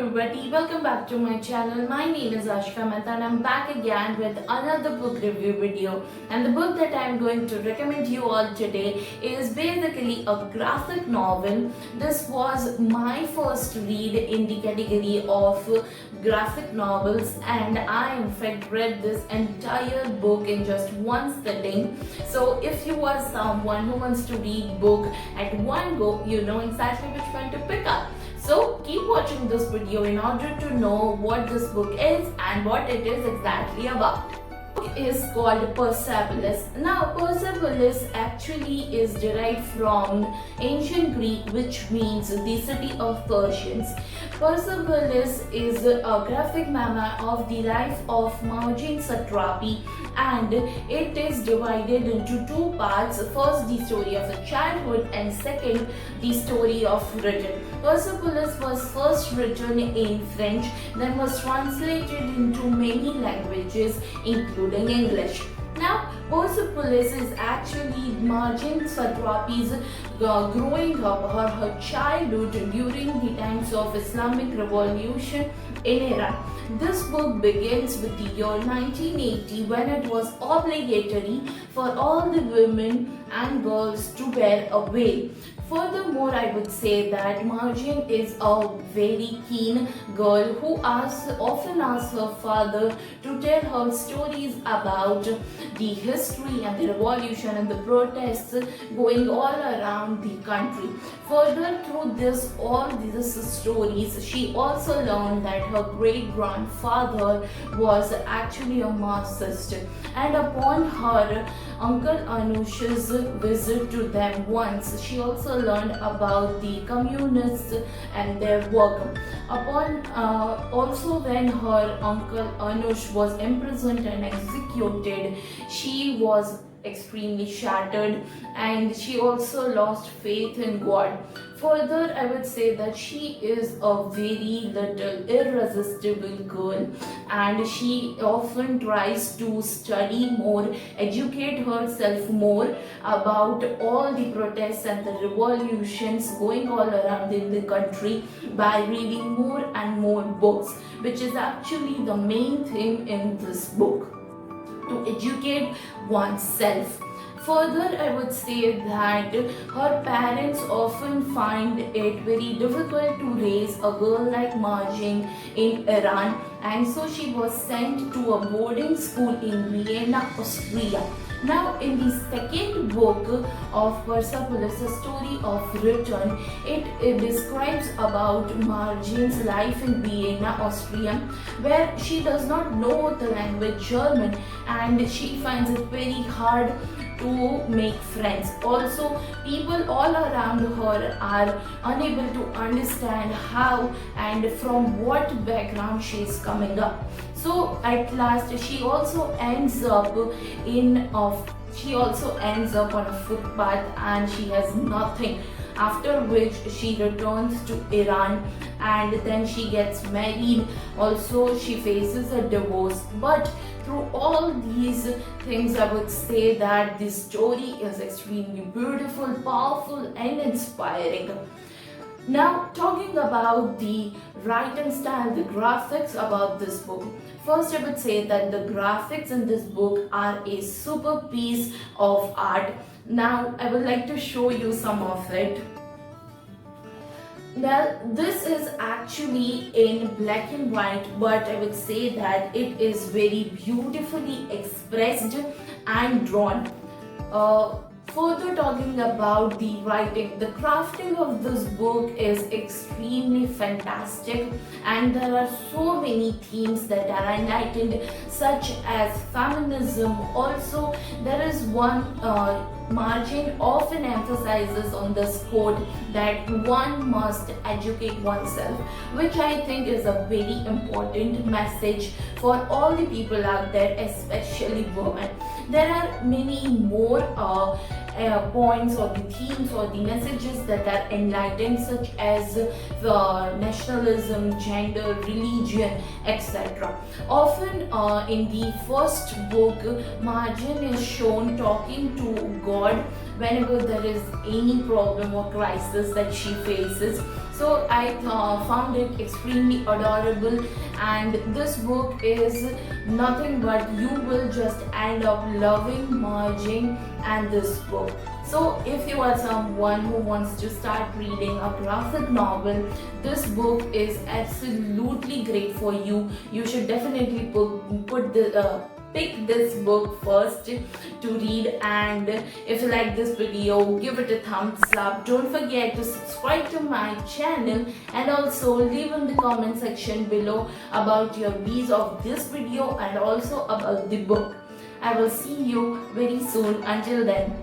everybody, welcome back to my channel. My name is Ashka Mehta and I'm back again with another book review video. And the book that I'm going to recommend you all today is basically a graphic novel. This was my first read in the category of graphic novels, and I in fact read this entire book in just one sitting. So if you are someone who wants to read book at one go, you know exactly which one to pick up. So keep watching this video in order to know what this book is and what it is exactly about. The book is called Persepolis. Now Persepolis actually is derived from ancient Greek, which means the city of Persians. Persepolis is a graphic memoir of the life of Margin Satrapi, and it is divided into two parts. First, the story of a childhood, and second, the story of Britain. Persepolis was first written in French, then was translated into many languages, including English. Now, Persepolis is actually Margin Satrapi's growing up, her childhood during the times of Islamic Revolution in Iran. This book begins with the year 1980, when it was obligatory for all the women and girls to wear a veil. Furthermore, I would say that Margin is a very keen girl who often asks her father to tell her stories about the history and the revolution and the protests going all around the country. Further, through all these stories, she also learned that her great-grandfather was actually a Marxist, and upon her Uncle Anush's visit to them once, she also learned about the communists and their work. Also when her uncle Anush was imprisoned and executed, she was extremely shattered, and she also lost faith in God. Further, I would say that she is a very little irresistible girl, and she often tries to study more, educate herself more about all the protests and the revolutions going all around in the country by reading more and more books, which is actually the main theme in this book, to educate oneself. Further, I would say that her parents often find it very difficult to raise a girl like Margin in Iran, and so she was sent to a boarding school in Vienna, Austria. Now, in the second book of Persepolis, a story of return, it describes about Margin's life in Vienna, Austria, where she does not know the language German, and she finds it very hard to make friends. Also, people all around her are unable to understand how and from what background she is coming up. So at last, she also ends up on a footpath, and she has nothing. After which she returns to Iran, and then she gets married. Also, she faces a divorce. But through all these things, I would say that this story is extremely beautiful, powerful, and inspiring. Now, talking about the writing style, the graphics about this book. First, I would say that the graphics in this book are a super piece of art. Now, I would like to show you some of it. Now, this is actually in black and white, but I would say that it is very beautifully expressed and drawn. Further, talking about the writing, the crafting of this book is extremely fantastic, and there are so many themes that are enlightened, such as feminism. Also, there is one Margin often emphasizes on this quote that one must educate oneself, which I think is a very important message for all the people out there, especially women. There are many more points or the themes or the messages that are enlightened, such as nationalism, gender, religion, etc. Often in the first book, Margin is shown talking to God whenever there is any problem or crisis that she faces. So I found it extremely adorable, and this book is nothing but you will just end up loving merging and this book. So if you are someone who wants to start reading a graphic novel, this book is absolutely great for you. You should definitely pick this book first to read. And if you like this video, give it a thumbs up. Don't forget to subscribe to my channel, and also leave in the comment section below about your views of this video and also about the book. I will see you very soon. Until then,